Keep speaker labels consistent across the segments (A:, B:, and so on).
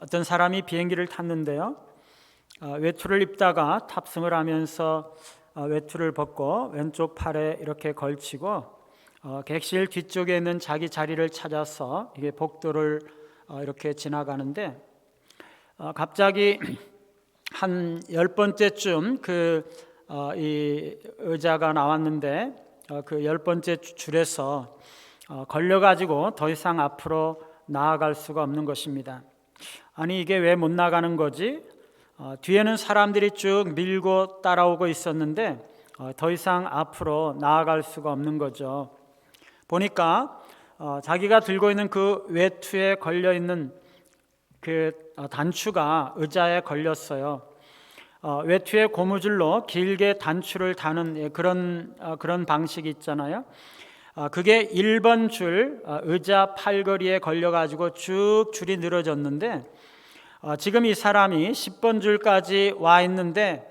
A: 어떤 사람이 비행기를 탔는데요. 외투를 입다가 탑승을 하면서 외투를 벗고 왼쪽 팔에 이렇게 걸치고 객실 뒤쪽에 있는 자기 자리를 찾아서 이게 복도를 이렇게 지나가는데 갑자기 한 10번째쯤 이 의자가 나왔는데 그 10번째 줄에서 걸려가지고 더 이상 앞으로 나아갈 수가 없는 것입니다. 아니 이게 왜 못 나가는 거지? 뒤에는 사람들이 쭉 밀고 따라오고 있었는데 더 이상 앞으로 나아갈 수가 없는 거죠. 보니까 자기가 들고 있는 그 외투에 걸려 있는 그 단추가 의자에 걸렸어요. 외투에 고무줄로 길게 단추를 다는 그런 방식이 있잖아요. 그게 1번 줄 의자 팔걸이에 걸려가지고 쭉 줄이 늘어졌는데 지금 이 사람이 10번 줄까지 와 있는데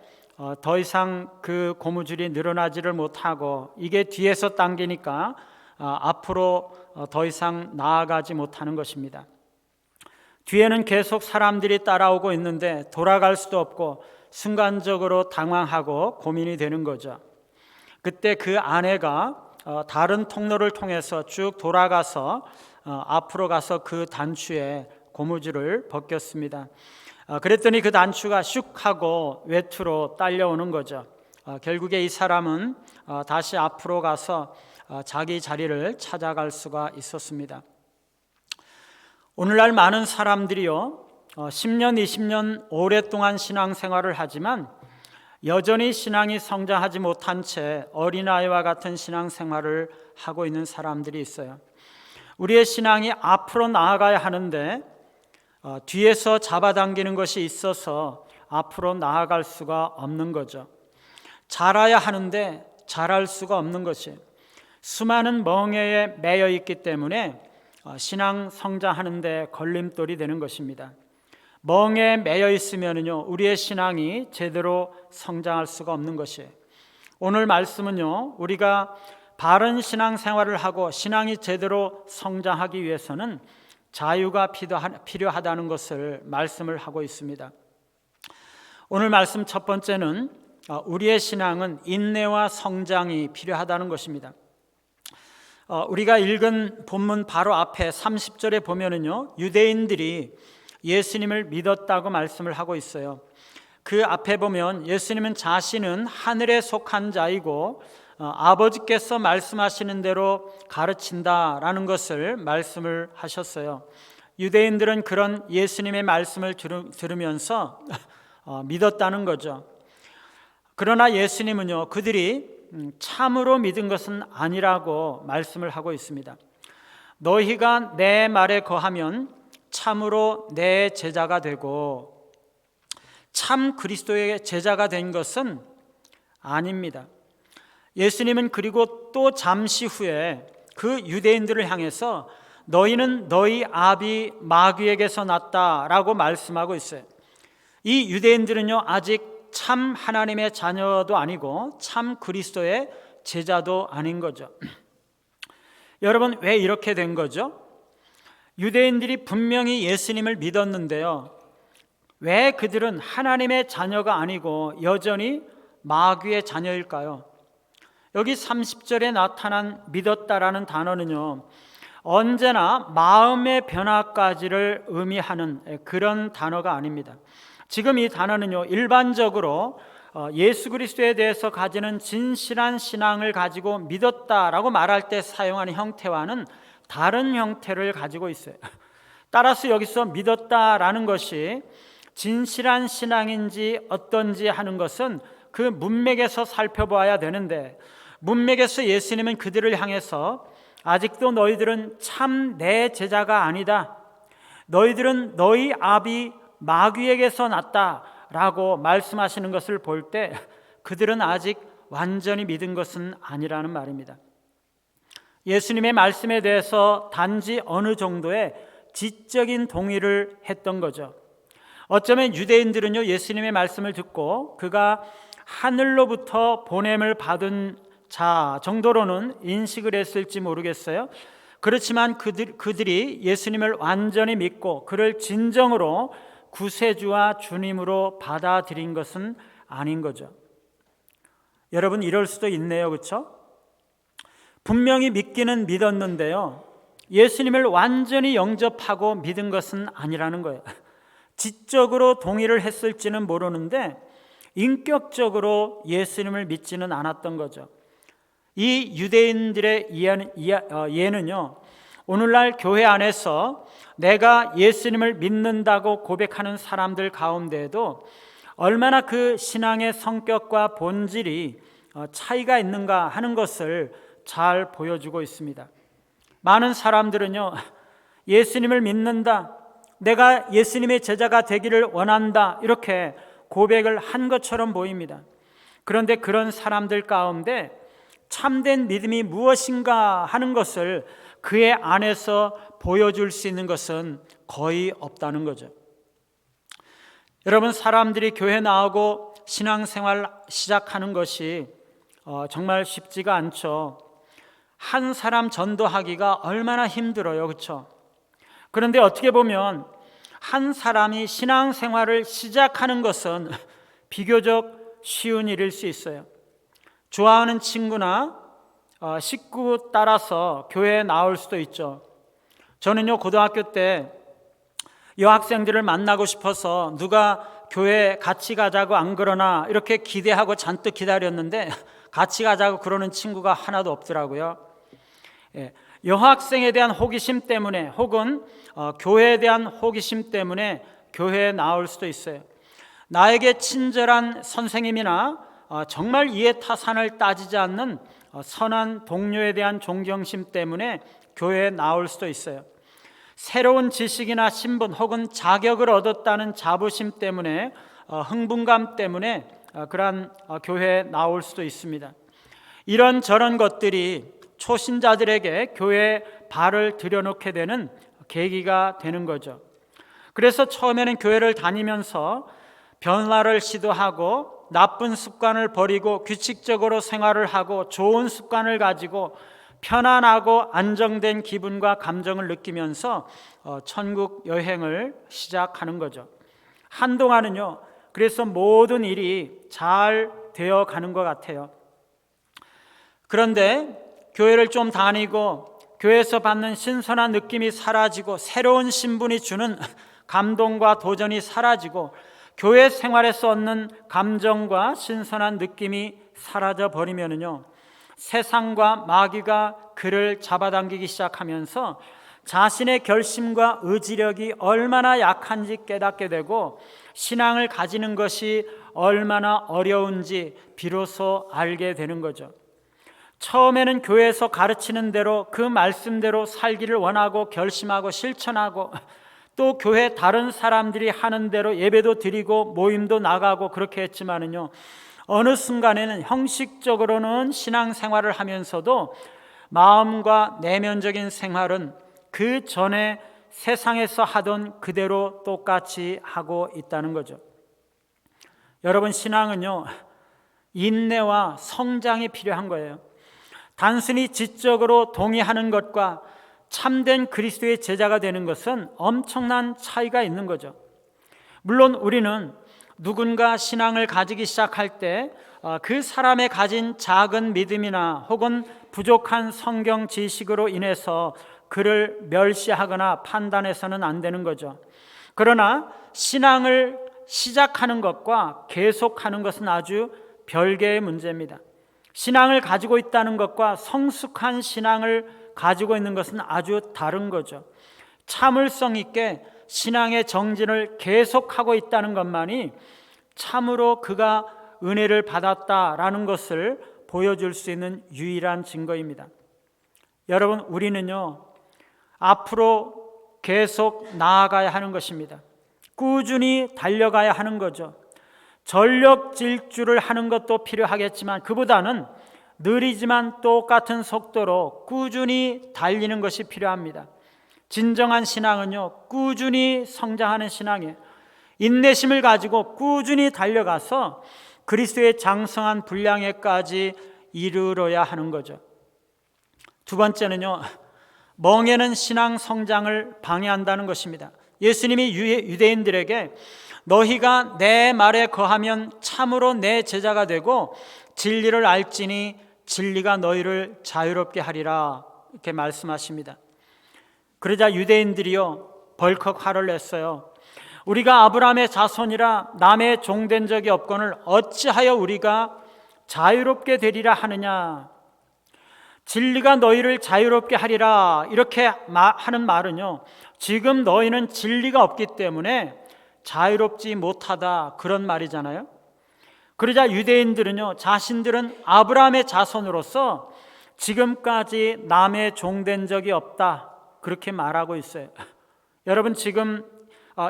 A: 더 이상 그 고무줄이 늘어나지를 못하고 이게 뒤에서 당기니까 앞으로 더 이상 나아가지 못하는 것입니다. 뒤에는 계속 사람들이 따라오고 있는데 돌아갈 수도 없고 순간적으로 당황하고 고민이 되는 거죠. 그때 그 아내가 다른 통로를 통해서 쭉 돌아가서 앞으로 가서 그 단추에 고무줄을 벗겼습니다. 그랬더니 그 단추가 슉 하고 외투로 딸려오는 거죠. 결국에 이 사람은 다시 앞으로 가서 자기 자리를 찾아갈 수가 있었습니다. 오늘날 많은 사람들이요 10년, 20년 오랫동안 신앙생활을 하지만 여전히 신앙이 성장하지 못한 채 어린아이와 같은 신앙생활을 하고 있는 사람들이 있어요. 우리의 신앙이 앞으로 나아가야 하는데 뒤에서 잡아당기는 것이 있어서 앞으로 나아갈 수가 없는 거죠. 자라야 하는데 자랄 수가 없는 것이 수많은 멍에에 매여 있기 때문에 신앙 성장하는데 걸림돌이 되는 것입니다. 멍에 매여 있으면요 우리의 신앙이 제대로 성장할 수가 없는 것이에요. 오늘 말씀은요 우리가 바른 신앙생활을 하고 신앙이 제대로 성장하기 위해서는 자유가 필요하다는 것을 말씀을 하고 있습니다. 오늘 말씀 첫 번째는 우리의 신앙은 인내와 성장이 필요하다는 것입니다. 우리가 읽은 본문 바로 앞에 30절에 보면은요 유대인들이 예수님을 믿었다고 말씀을 하고 있어요. 그 앞에 보면 예수님은 자신은 하늘에 속한 자이고 아버지께서 말씀하시는 대로 가르친다라는 것을 말씀을 하셨어요. 유대인들은 그런 예수님의 말씀을 들으면서 믿었다는 거죠. 그러나 예수님은요 그들이 참으로 믿은 것은 아니라고 말씀을 하고 있습니다. 너희가 내 말에 거하면 참으로 내 제자가 되고 참 그리스도의 제자가 된 것은 아닙니다. 예수님은 그리고 또 잠시 후에 그 유대인들을 향해서 너희는 너희 아비 마귀에게서 났다라고 말씀하고 있어요. 이 유대인들은요 아직 참 하나님의 자녀도 아니고 참 그리스도의 제자도 아닌 거죠. 여러분 왜 이렇게 된 거죠? 유대인들이 분명히 예수님을 믿었는데요 왜 그들은 하나님의 자녀가 아니고 여전히 마귀의 자녀일까요? 여기 30절에 나타난 믿었다라는 단어는요 언제나 마음의 변화까지를 의미하는 그런 단어가 아닙니다. 지금 이 단어는요 일반적으로 예수 그리스도에 대해서 가지는 진실한 신앙을 가지고 믿었다라고 말할 때 사용하는 형태와는 다른 형태를 가지고 있어요. 따라서 여기서 믿었다라는 것이 진실한 신앙인지 어떤지 하는 것은 그 문맥에서 살펴봐야 되는데 문맥에서 예수님은 그들을 향해서 아직도 너희들은 참 내 제자가 아니다. 너희들은 너희 아비 마귀에게서 났다라고 말씀하시는 것을 볼 때 그들은 아직 완전히 믿은 것은 아니라는 말입니다. 예수님의 말씀에 대해서 단지 어느 정도의 지적인 동의를 했던 거죠. 어쩌면 유대인들은요 예수님의 말씀을 듣고 그가 하늘로부터 보냄을 받은 자 정도로는 인식을 했을지 모르겠어요. 그렇지만 그들이 예수님을 완전히 믿고 그를 진정으로 구세주와 주님으로 받아들인 것은 아닌 거죠. 여러분, 이럴 수도 있네요, 그렇죠? 분명히 믿기는 믿었는데요, 예수님을 완전히 영접하고 믿은 것은 아니라는 거예요. 지적으로 동의를 했을지는 모르는데 인격적으로 예수님을 믿지는 않았던 거죠. 이 유대인들의 예는요, 오늘날 교회 안에서 내가 예수님을 믿는다고 고백하는 사람들 가운데에도 얼마나 그 신앙의 성격과 본질이 차이가 있는가 하는 것을 잘 보여주고 있습니다. 많은 사람들은요, 예수님을 믿는다, 내가 예수님의 제자가 되기를 원한다, 이렇게 고백을 한 것처럼 보입니다. 그런데 그런 사람들 가운데 참된 믿음이 무엇인가 하는 것을 그의 안에서 보여줄 수 있는 것은 거의 없다는 거죠. 여러분, 사람들이 교회 나오고 신앙생활 시작하는 것이 정말 쉽지가 않죠. 한 사람 전도하기가 얼마나 힘들어요, 그렇죠? 그런데 어떻게 보면 한 사람이 신앙생활을 시작하는 것은 비교적 쉬운 일일 수 있어요. 좋아하는 친구나 식구 따라서 교회에 나올 수도 있죠. 저는요, 고등학교 때 여학생들을 만나고 싶어서 누가 교회 같이 가자고 안 그러나 이렇게 기대하고 잔뜩 기다렸는데 같이 가자고 그러는 친구가 하나도 없더라고요. 여학생에 대한 호기심 때문에 혹은 교회에 대한 호기심 때문에 교회에 나올 수도 있어요. 나에게 친절한 선생님이나 정말 이해타산을 따지지 않는 선한 동료에 대한 존경심 때문에 교회에 나올 수도 있어요. 새로운 지식이나 신분 혹은 자격을 얻었다는 자부심 때문에 흥분감 때문에 그러한 교회에 나올 수도 있습니다. 이런저런 것들이 초신자들에게 교회에 발을 들여놓게 되는 계기가 되는 거죠. 그래서 처음에는 교회를 다니면서 변화를 시도하고 나쁜 습관을 버리고 규칙적으로 생활을 하고 좋은 습관을 가지고 편안하고 안정된 기분과 감정을 느끼면서 천국 여행을 시작하는 거죠. 한동안은요, 그래서 모든 일이 잘 되어 가는 것 같아요. 그런데 교회를 좀 다니고 교회에서 받는 신선한 느낌이 사라지고 새로운 신분이 주는 감동과 도전이 사라지고 교회 생활에서 얻는 감정과 신선한 느낌이 사라져 버리면은요, 세상과 마귀가 그를 잡아당기기 시작하면서 자신의 결심과 의지력이 얼마나 약한지 깨닫게 되고 신앙을 가지는 것이 얼마나 어려운지 비로소 알게 되는 거죠. 처음에는 교회에서 가르치는 대로 그 말씀대로 살기를 원하고 결심하고 실천하고 또 교회 다른 사람들이 하는 대로 예배도 드리고 모임도 나가고 그렇게 했지만은요, 어느 순간에는 형식적으로는 신앙생활을 하면서도 마음과 내면적인 생활은 그 전에 세상에서 하던 그대로 똑같이 하고 있다는 거죠. 여러분, 신앙은요, 인내와 성장이 필요한 거예요. 단순히 지적으로 동의하는 것과 참된 그리스도의 제자가 되는 것은 엄청난 차이가 있는 거죠. 물론 우리는 누군가 신앙을 가지기 시작할 때 그 사람의 가진 작은 믿음이나 혹은 부족한 성경 지식으로 인해서 그를 멸시하거나 판단해서는 안 되는 거죠. 그러나 신앙을 시작하는 것과 계속하는 것은 아주 별개의 문제입니다. 신앙을 가지고 있다는 것과 성숙한 신앙을 가지고 있는 것은 아주 다른 거죠. 참을성 있게 신앙의 정진을 계속하고 있다는 것만이 참으로 그가 은혜를 받았다라는 것을 보여줄 수 있는 유일한 증거입니다. 여러분, 우리는요, 앞으로 계속 나아가야 하는 것입니다. 꾸준히 달려가야 하는 거죠. 전력 질주를 하는 것도 필요하겠지만 그보다는 느리지만 똑같은 속도로 꾸준히 달리는 것이 필요합니다. 진정한 신앙은요, 꾸준히 성장하는 신앙이에요. 인내심을 가지고 꾸준히 달려가서 그리스도의 장성한 분량에까지 이르러야 하는 거죠. 두 번째는요, 멍에는 신앙 성장을 방해한다는 것입니다. 예수님이 유대인들에게 너희가 내 말에 거하면 참으로 내 제자가 되고 진리를 알지니 진리가 너희를 자유롭게 하리라 이렇게 말씀하십니다. 그러자 유대인들이요 벌컥 화를 냈어요. 우리가 아브라함의 자손이라 남의 종된 적이 없거늘 어찌하여 우리가 자유롭게 되리라 하느냐. 진리가 너희를 자유롭게 하리라 이렇게 하는 말은요, 지금 너희는 진리가 없기 때문에 자유롭지 못하다 그런 말이잖아요. 그러자 유대인들은요, 자신들은 아브라함의 자손으로서 지금까지 남의 종된 적이 없다 그렇게 말하고 있어요. 여러분, 지금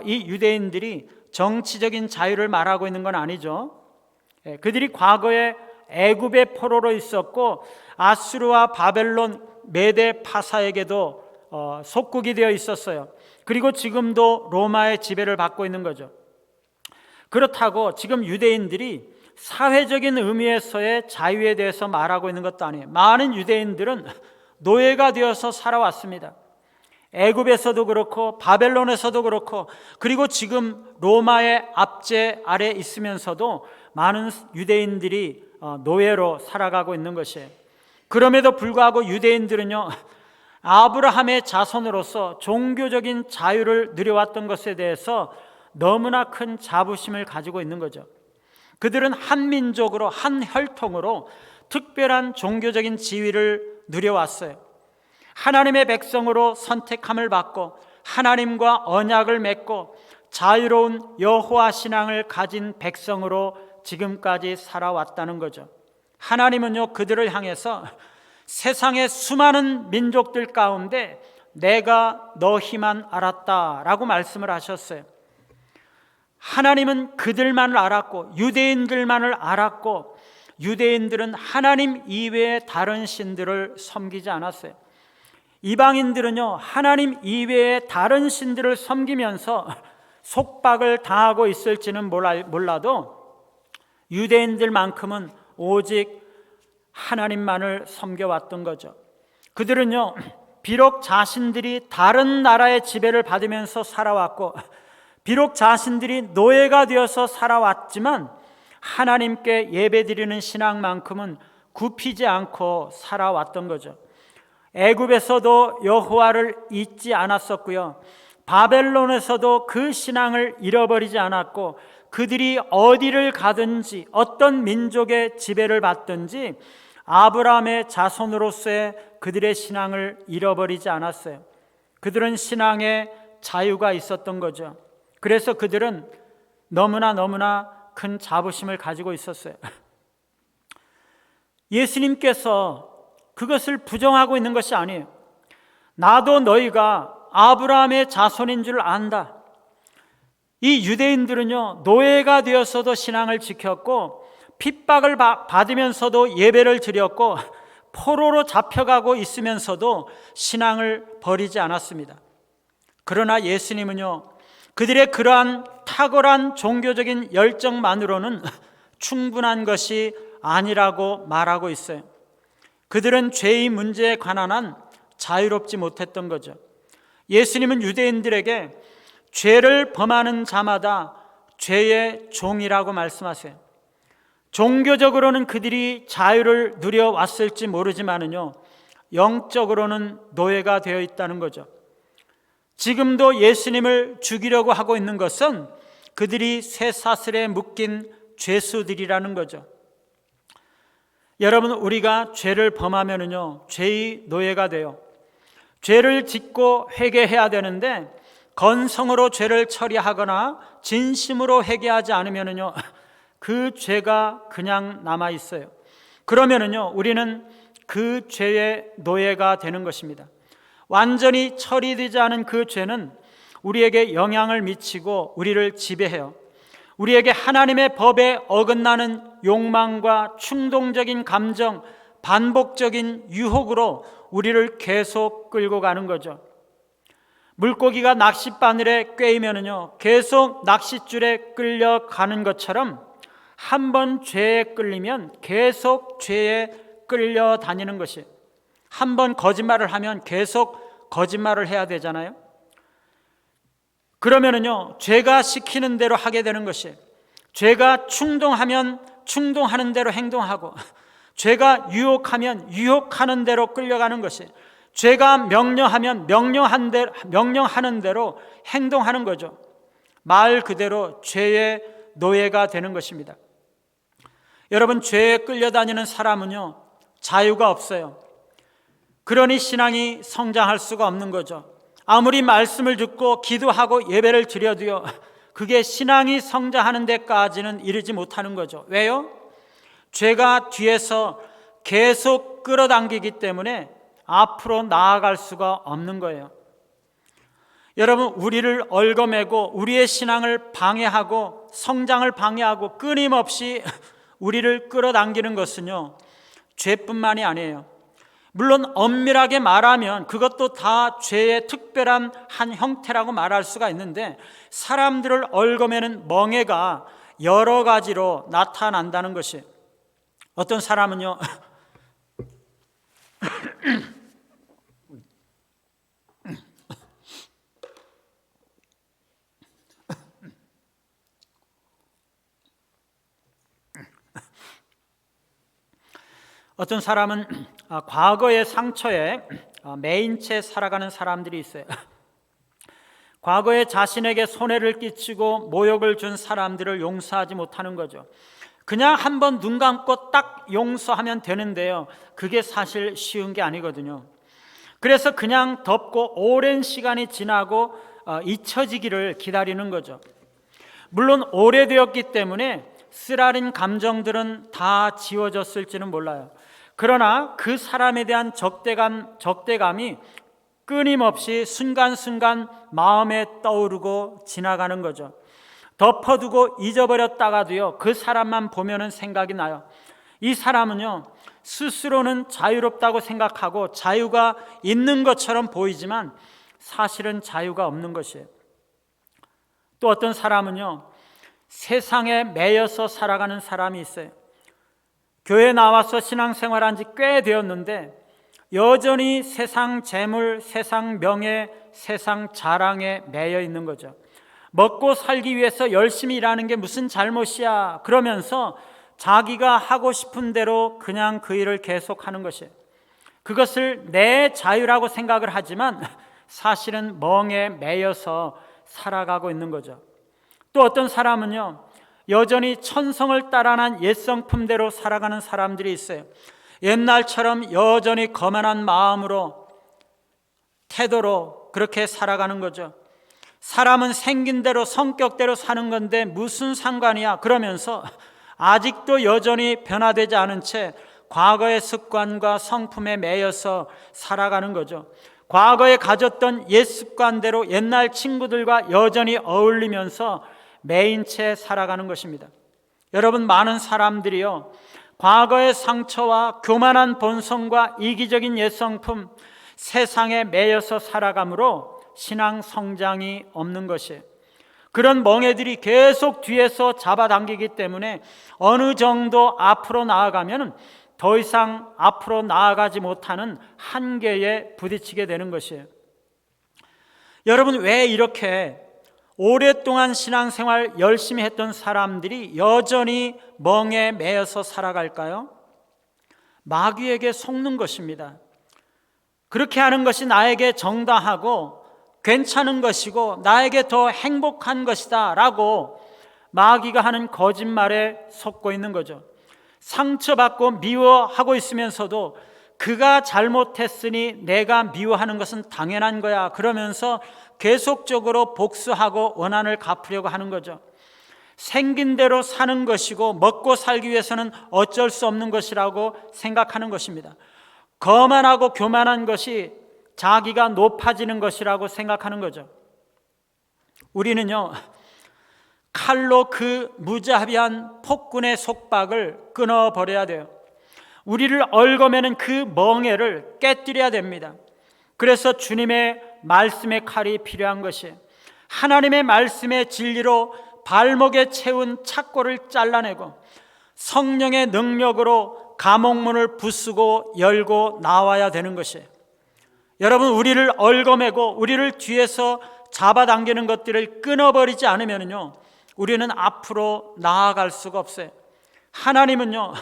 A: 이 유대인들이 정치적인 자유를 말하고 있는 건 아니죠. 그들이 과거에 애굽의 포로로 있었고 아수르와 바벨론, 메데 파사에게도 속국이 되어 있었어요. 그리고 지금도 로마의 지배를 받고 있는 거죠. 그렇다고 지금 유대인들이 사회적인 의미에서의 자유에 대해서 말하고 있는 것도 아니에요. 많은 유대인들은 노예가 되어서 살아왔습니다. 애굽에서도 그렇고 바벨론에서도 그렇고, 그리고 지금 로마의 압제 아래 있으면서도 많은 유대인들이 노예로 살아가고 있는 것이에요. 그럼에도 불구하고 유대인들은요, 아브라함의 자손으로서 종교적인 자유를 누려왔던 것에 대해서 너무나 큰 자부심을 가지고 있는 거죠. 그들은 한 민족으로, 한 혈통으로 특별한 종교적인 지위를 누려왔어요. 하나님의 백성으로 선택함을 받고 하나님과 언약을 맺고 자유로운 여호와 신앙을 가진 백성으로 지금까지 살아왔다는 거죠. 하나님은요, 그들을 향해서 세상의 수많은 민족들 가운데 내가 너희만 알았다라고 말씀을 하셨어요. 하나님은 그들만을 알았고 유대인들만을 알았고, 유대인들은 하나님 이외의 다른 신들을 섬기지 않았어요. 이방인들은요, 하나님 이외의 다른 신들을 섬기면서 속박을 당하고 있을지는 몰라도 유대인들만큼은 오직 하나님만을 섬겨왔던 거죠. 그들은요, 비록 자신들이 다른 나라의 지배를 받으면서 살아왔고 비록 자신들이 노예가 되어서 살아왔지만 하나님께 예배드리는 신앙만큼은 굽히지 않고 살아왔던 거죠. 애굽에서도 여호와를 잊지 않았었고요, 바벨론에서도 그 신앙을 잃어버리지 않았고, 그들이 어디를 가든지 어떤 민족의 지배를 받든지 아브라함의 자손으로서의 그들의 신앙을 잃어버리지 않았어요. 그들은 신앙의 자유가 있었던 거죠. 그래서 그들은 너무나 큰 자부심을 가지고 있었어요. 예수님께서 그것을 부정하고 있는 것이 아니에요. 나도 너희가 아브라함의 자손인 줄 안다. 이 유대인들은요, 노예가 되어서도 신앙을 지켰고 핍박을 받으면서도 예배를 드렸고 포로로 잡혀가고 있으면서도 신앙을 버리지 않았습니다. 그러나 예수님은요, 그들의 그러한 탁월한 종교적인 열정만으로는 충분한 것이 아니라고 말하고 있어요. 그들은 죄의 문제에 관한 한 자유롭지 못했던 거죠. 예수님은 유대인들에게 죄를 범하는 자마다 죄의 종이라고 말씀하세요. 종교적으로는 그들이 자유를 누려왔을지 모르지만은요, 영적으로는 노예가 되어 있다는 거죠. 지금도 예수님을 죽이려고 하고 있는 것은 그들이 쇠사슬에 묶인 죄수들이라는 거죠. 여러분, 우리가 죄를 범하면은요, 죄의 노예가 돼요. 죄를 짓고 회개해야 되는데 건성으로 죄를 처리하거나 진심으로 회개하지 않으면은요, 그 죄가 그냥 남아 있어요. 그러면은요, 우리는 그 죄의 노예가 되는 것입니다. 완전히 처리되지 않은 그 죄는 우리에게 영향을 미치고 우리를 지배해요. 우리에게 하나님의 법에 어긋나는 욕망과 충동적인 감정, 반복적인 유혹으로 우리를 계속 끌고 가는 거죠. 물고기가 낚싯바늘에 꿰이면은요, 계속 낚싯줄에 끌려가는 것처럼 한 번 죄에 끌리면 계속 죄에 끌려다니는 것이에요. 한 번 거짓말을 하면 계속 거짓말을 해야 되잖아요. 그러면은요, 죄가 시키는 대로 하게 되는 것이, 죄가 충동하면 충동하는 대로 행동하고, 죄가 유혹하면 유혹하는 대로 끌려가는 것이, 죄가 명령하면 명령하는 대로 행동하는 거죠. 말 그대로 죄의 노예가 되는 것입니다. 여러분, 죄에 끌려다니는 사람은요, 자유가 없어요. 그러니 신앙이 성장할 수가 없는 거죠. 아무리 말씀을 듣고 기도하고 예배를 드려도요, 그게 신앙이 성장하는 데까지는 이르지 못하는 거죠. 왜요? 죄가 뒤에서 계속 끌어당기기 때문에 앞으로 나아갈 수가 없는 거예요. 여러분, 우리를 얽어매고 우리의 신앙을 방해하고 성장을 방해하고 끊임없이 우리를 끌어당기는 것은요, 죄뿐만이 아니에요. 물론 엄밀하게 말하면 그것도 다 죄의 특별한 한 형태라고 말할 수가 있는데, 사람들을 얽어매는 멍해가 여러 가지로 나타난다는 것이, 어떤 사람은요 어떤 사람은 과거의 상처에 매인 채 살아가는 사람들이 있어요. 과거에 자신에게 손해를 끼치고 모욕을 준 사람들을 용서하지 못하는 거죠. 그냥 한번 눈 감고 딱 용서하면 되는데요, 그게 사실 쉬운 게 아니거든요. 그래서 그냥 덮고 오랜 시간이 지나고 잊혀지기를 기다리는 거죠. 물론 오래되었기 때문에 쓰라린 감정들은 다 지워졌을지는 몰라요. 그러나 그 사람에 대한 적대감이 끊임없이 순간순간 마음에 떠오르고 지나가는 거죠. 덮어두고 잊어버렸다가도요, 그 사람만 보면은 생각이 나요. 이 사람은요, 스스로는 자유롭다고 생각하고 자유가 있는 것처럼 보이지만 사실은 자유가 없는 것이에요. 또 어떤 사람은요, 세상에 매여서 살아가는 사람이 있어요. 교회 나와서 신앙생활한 지 꽤 되었는데 여전히 세상 재물, 세상 명예, 세상 자랑에 매여 있는 거죠. 먹고 살기 위해서 열심히 일하는 게 무슨 잘못이야 그러면서 자기가 하고 싶은 대로 그냥 그 일을 계속하는 것이에요. 그것을 내 자유라고 생각을 하지만 사실은 멍에 매여서 살아가고 있는 거죠. 또 어떤 사람은요, 여전히 천성을 따라난 옛성품대로 살아가는 사람들이 있어요. 옛날처럼 여전히 거만한 마음으로, 태도로 그렇게 살아가는 거죠. 사람은 생긴 대로 성격대로 사는 건데 무슨 상관이야 그러면서 아직도 여전히 변화되지 않은 채 과거의 습관과 성품에 매여서 살아가는 거죠. 과거에 가졌던 옛 습관대로 옛날 친구들과 여전히 어울리면서 매인 채 살아가는 것입니다. 여러분, 많은 사람들이요, 과거의 상처와 교만한 본성과 이기적인 옛성품, 세상에 매여서 살아가므로 신앙 성장이 없는 것이에요. 그런 멍해들이 계속 뒤에서 잡아당기기 때문에 어느 정도 앞으로 나아가면 더 이상 앞으로 나아가지 못하는 한계에 부딪히게 되는 것이에요. 여러분, 왜 이렇게 오랫동안 신앙생활 열심히 했던 사람들이 여전히 멍에 매여서 살아갈까요? 마귀에게 속는 것입니다. 그렇게 하는 것이 나에게 정당하고 괜찮은 것이고 나에게 더 행복한 것이다 라고 마귀가 하는 거짓말에 속고 있는 거죠. 상처받고 미워하고 있으면서도 그가 잘못했으니 내가 미워하는 것은 당연한 거야 그러면서 계속적으로 복수하고 원한을 갚으려고 하는 거죠. 생긴 대로 사는 것이고 먹고 살기 위해서는 어쩔 수 없는 것이라고 생각하는 것입니다. 거만하고 교만한 것이 자기가 높아지는 것이라고 생각하는 거죠. 우리는요, 칼로 그 무자비한 폭군의 속박을 끊어버려야 돼요. 우리를 얽어매는 그 멍에를 깨뜨려야 됩니다. 그래서 주님의 말씀의 칼이 필요한 것이에요. 하나님의 말씀의 진리로 발목에 채운 착고를 잘라내고 성령의 능력으로 감옥문을 부수고 열고 나와야 되는 것이에요. 여러분, 우리를 얽어매고 우리를 뒤에서 잡아당기는 것들을 끊어버리지 않으면요, 우리는 앞으로 나아갈 수가 없어요. 하나님은요,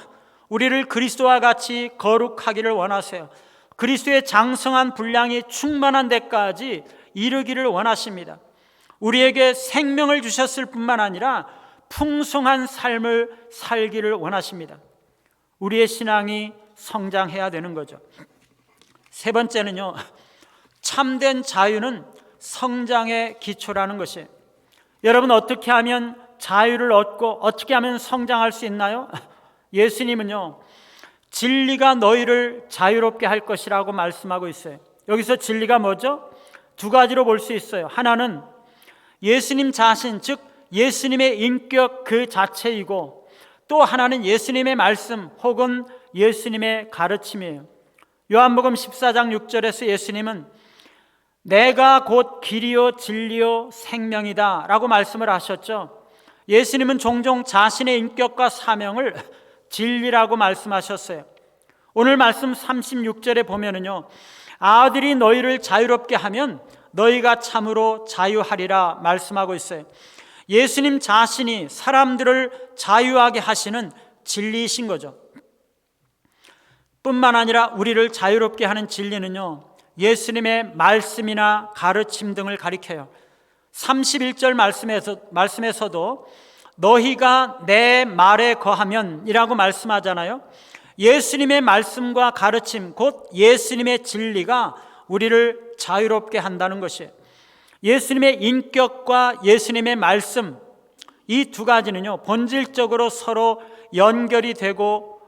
A: 우리를 그리스도와 같이 거룩하기를 원하세요. 그리스도의 장성한 분량이 충만한 데까지 이르기를 원하십니다. 우리에게 생명을 주셨을 뿐만 아니라 풍성한 삶을 살기를 원하십니다. 우리의 신앙이 성장해야 되는 거죠. 세 번째는요, 참된 자유는 성장의 기초라는 것이에요. 여러분, 어떻게 하면 자유를 얻고 어떻게 하면 성장할 수 있나요? 예수님은요, 진리가 너희를 자유롭게 할 것이라고 말씀하고 있어요. 여기서 진리가 뭐죠? 두 가지로 볼 수 있어요. 하나는 예수님 자신, 즉 예수님의 인격 그 자체이고, 또 하나는 예수님의 말씀 혹은 예수님의 가르침이에요. 요한복음 14장 6절에서 예수님은 내가 곧 길이요 진리요 생명이다 라고 말씀을 하셨죠. 예수님은 종종 자신의 인격과 사명을 진리라고 말씀하셨어요. 오늘 말씀 36절에 보면은요, 아들이 너희를 자유롭게 하면 너희가 참으로 자유하리라 말씀하고 있어요. 예수님 자신이 사람들을 자유하게 하시는 진리이신 거죠. 뿐만 아니라 우리를 자유롭게 하는 진리는요, 예수님의 말씀이나 가르침 등을 가리켜요. 31절 말씀에서도 너희가 내 말에 거하면 이라고 말씀하잖아요. 예수님의 말씀과 가르침, 곧 예수님의 진리가 우리를 자유롭게 한다는 것이에요. 예수님의 인격과 예수님의 말씀, 이 두 가지는요, 본질적으로 서로 연결이 되고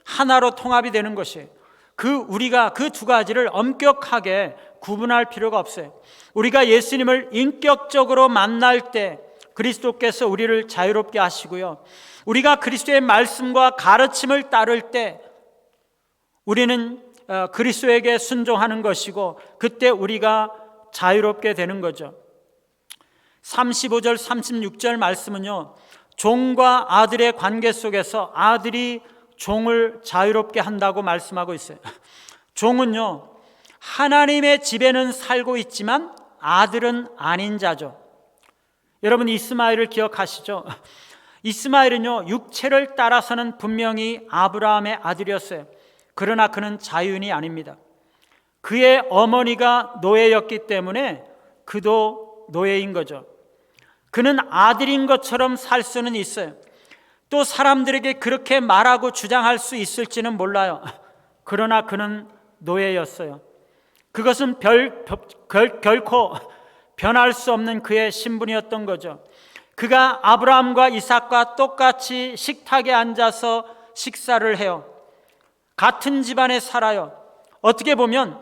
A: 하나로 통합이 되는 것이에요. 우리가 그 두 가지를 엄격하게 구분할 필요가 없어요. 우리가 예수님을 인격적으로 만날 때 그리스도께서 우리를 자유롭게 하시고요, 우리가 그리스도의 말씀과 가르침을 따를 때 우리는 그리스도에게 순종하는 것이고, 그때 우리가 자유롭게 되는 거죠. 35절 36절 말씀은요, 종과 아들의 관계 속에서 아들이 종을 자유롭게 한다고 말씀하고 있어요. 종은요, 하나님의 집에는 살고 있지만 아들은 아닌 자죠. 여러분, 이스마엘을 기억하시죠? 이스마엘은요, 육체를 따라서는 분명히 아브라함의 아들이었어요. 그러나 그는 자유인이 아닙니다. 그의 어머니가 노예였기 때문에 그도 노예인 거죠. 그는 아들인 것처럼 살 수는 있어요. 또 사람들에게 그렇게 말하고 주장할 수 있을지는 몰라요. 그러나 그는 노예였어요. 그것은 결코 변할 수 없는 그의 신분이었던 거죠. 그가 아브라함과 이삭과 똑같이 식탁에 앉아서 식사를 해요. 같은 집안에 살아요. 어떻게 보면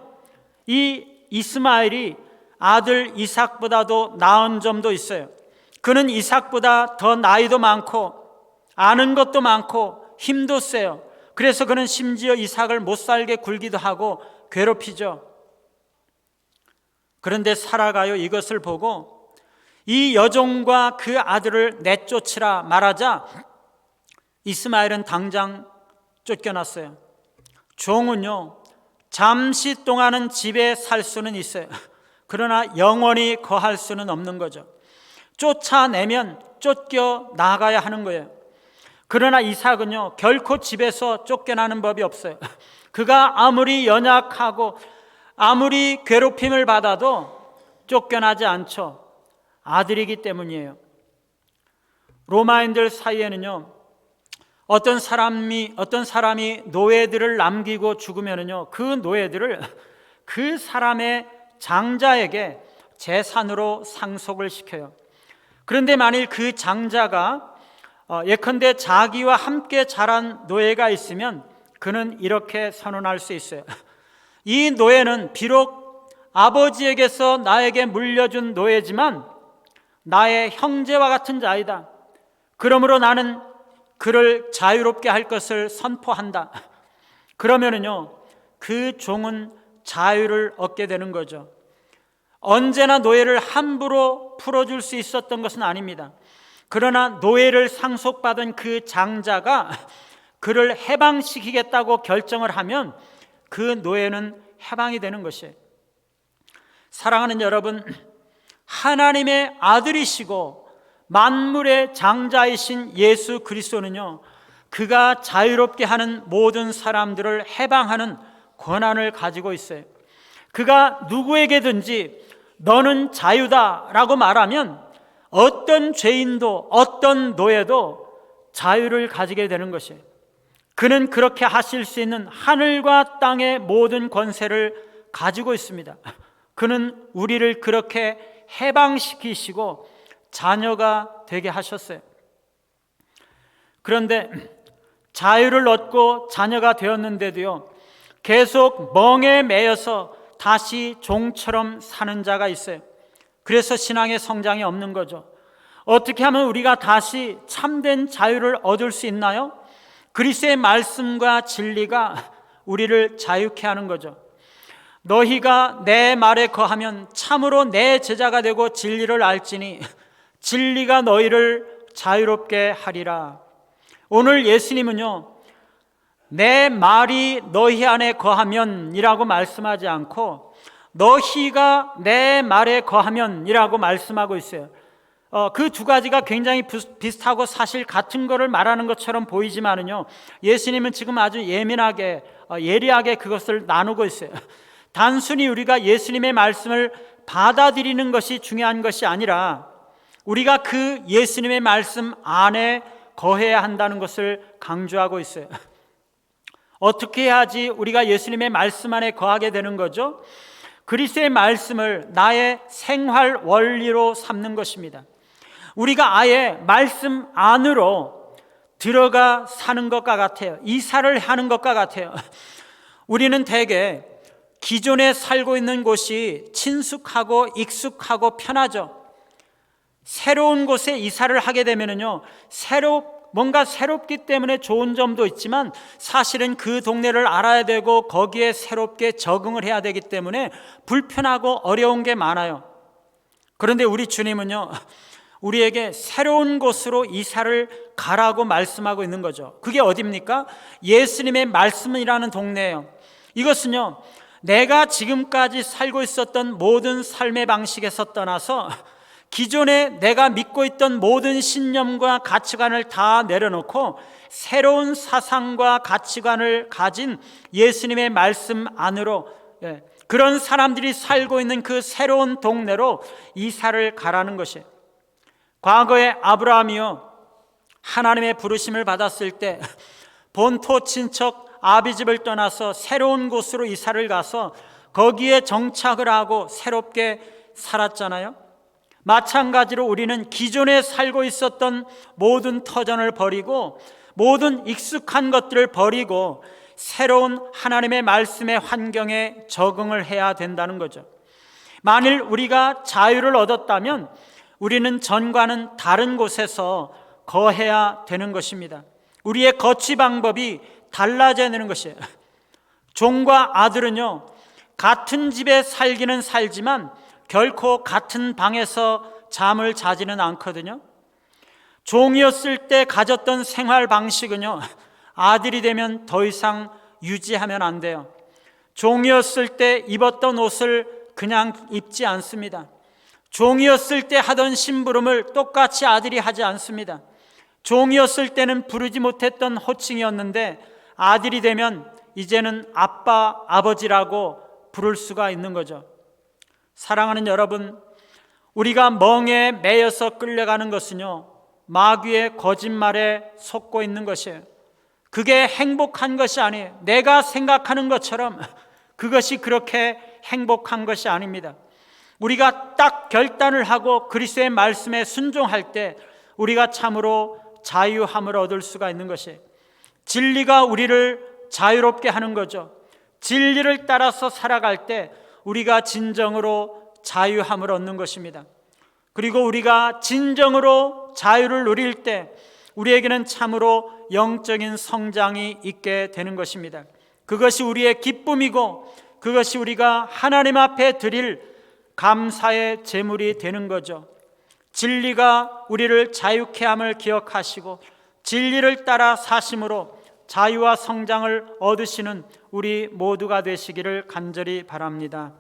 A: 이 이스마엘이 아들 이삭보다도 나은 점도 있어요. 그는 이삭보다 더 나이도 많고 아는 것도 많고 힘도 세요. 그래서 그는 심지어 이삭을 못 살게 굴기도 하고 괴롭히죠. 그런데 사라가요, 이것을 보고 이 여종과 그 아들을 내쫓으라 말하자 이스마엘은 당장 쫓겨났어요. 종은요, 잠시 동안은 집에 살 수는 있어요. 그러나 영원히 거할 수는 없는 거죠. 쫓아내면 쫓겨 나가야 하는 거예요. 그러나 이삭은요, 결코 집에서 쫓겨나는 법이 없어요. 그가 아무리 연약하고 아무리 괴롭힘을 받아도 쫓겨나지 않죠. 아들이기 때문이에요. 로마인들 사이에는요, 어떤 사람이 노예들을 남기고 죽으면은요, 그 노예들을 그 사람의 장자에게 재산으로 상속을 시켜요. 그런데 만일 그 장자가 예컨대 자기와 함께 자란 노예가 있으면 그는 이렇게 선언할 수 있어요. 이 노예는 비록 아버지에게서 나에게 물려준 노예지만 나의 형제와 같은 자이다. 그러므로 나는 그를 자유롭게 할 것을 선포한다. 그러면은요, 그 종은 자유를 얻게 되는 거죠. 언제나 노예를 함부로 풀어줄 수 있었던 것은 아닙니다. 그러나 노예를 상속받은 그 장자가 그를 해방시키겠다고 결정을 하면 그 노예는 해방이 되는 것이에요. 사랑하는 여러분, 하나님의 아들이시고 만물의 장자이신 예수 그리스도는요, 그가 자유롭게 하는 모든 사람들을 해방하는 권한을 가지고 있어요. 그가 누구에게든지 너는 자유다 라고 말하면 어떤 죄인도 어떤 노예도 자유를 가지게 되는 것이에요. 그는 그렇게 하실 수 있는 하늘과 땅의 모든 권세를 가지고 있습니다. 그는 우리를 그렇게 해방시키시고 자녀가 되게 하셨어요. 그런데 자유를 얻고 자녀가 되었는데도요, 계속 멍에 매여서 다시 종처럼 사는 자가 있어요. 그래서 신앙의 성장이 없는 거죠. 어떻게 하면 우리가 다시 참된 자유를 얻을 수 있나요? 그리스도의 말씀과 진리가 우리를 자유케 하는 거죠. 너희가 내 말에 거하면 참으로 내 제자가 되고 진리를 알지니 진리가 너희를 자유롭게 하리라. 오늘 예수님은요, 내 말이 너희 안에 거하면 이라고 말씀하지 않고 너희가 내 말에 거하면 이라고 말씀하고 있어요. 그 두 가지가 굉장히 비슷하고 사실 같은 거를 말하는 것처럼 보이지만은요, 예수님은 지금 아주 예민하게 예리하게 그것을 나누고 있어요. 단순히 우리가 예수님의 말씀을 받아들이는 것이 중요한 것이 아니라 우리가 그 예수님의 말씀 안에 거해야 한다는 것을 강조하고 있어요. 어떻게 해야지 우리가 예수님의 말씀 안에 거하게 되는 거죠? 그리스도의 말씀을 나의 생활 원리로 삼는 것입니다. 우리가 아예 말씀 안으로 들어가 사는 것과 같아요. 이사를 하는 것과 같아요. 우리는 대개 기존에 살고 있는 곳이 친숙하고 익숙하고 편하죠. 새로운 곳에 이사를 하게 되면요, 뭔가 새롭기 때문에 좋은 점도 있지만 사실은 그 동네를 알아야 되고 거기에 새롭게 적응을 해야 되기 때문에 불편하고 어려운 게 많아요. 그런데 우리 주님은요, 우리에게 새로운 곳으로 이사를 가라고 말씀하고 있는 거죠. 그게 어디입니까? 예수님의 말씀이라는 동네예요. 이것은요, 내가 지금까지 살고 있었던 모든 삶의 방식에서 떠나서 기존에 내가 믿고 있던 모든 신념과 가치관을 다 내려놓고 새로운 사상과 가치관을 가진 예수님의 말씀 안으로, 그런 사람들이 살고 있는 그 새로운 동네로 이사를 가라는 것이에요. 과거에 아브라함이요, 하나님의 부르심을 받았을 때 본토 친척 아비집을 떠나서 새로운 곳으로 이사를 가서 거기에 정착을 하고 새롭게 살았잖아요. 마찬가지로 우리는 기존에 살고 있었던 모든 터전을 버리고 모든 익숙한 것들을 버리고 새로운 하나님의 말씀의 환경에 적응을 해야 된다는 거죠. 만일 우리가 자유를 얻었다면 우리는 전과는 다른 곳에서 거해야 되는 것입니다. 우리의 거취 방법이 달라져야 되는 것이에요. 종과 아들은요, 같은 집에 살기는 살지만 결코 같은 방에서 잠을 자지는 않거든요. 종이었을 때 가졌던 생활 방식은요, 아들이 되면 더 이상 유지하면 안 돼요. 종이었을 때 입었던 옷을 그냥 입지 않습니다. 종이었을 때 하던 심부름을 똑같이 아들이 하지 않습니다. 종이었을 때는 부르지 못했던 호칭이었는데 아들이 되면 이제는 아빠, 아버지라고 부를 수가 있는 거죠. 사랑하는 여러분, 우리가 멍에 매여서 끌려가는 것은요, 마귀의 거짓말에 속고 있는 것이에요. 그게 행복한 것이 아니에요. 내가 생각하는 것처럼 그것이 그렇게 행복한 것이 아닙니다. 우리가 딱 결단을 하고 그리스도의 말씀에 순종할 때 우리가 참으로 자유함을 얻을 수가 있는 것이에요. 진리가 우리를 자유롭게 하는 거죠. 진리를 따라서 살아갈 때 우리가 진정으로 자유함을 얻는 것입니다. 그리고 우리가 진정으로 자유를 누릴 때 우리에게는 참으로 영적인 성장이 있게 되는 것입니다. 그것이 우리의 기쁨이고 그것이 우리가 하나님 앞에 드릴 감사의 제물이 되는 거죠. 진리가 우리를 자유케 함을 기억하시고 진리를 따라 사심으로 자유와 성장을 얻으시는 우리 모두가 되시기를 간절히 바랍니다.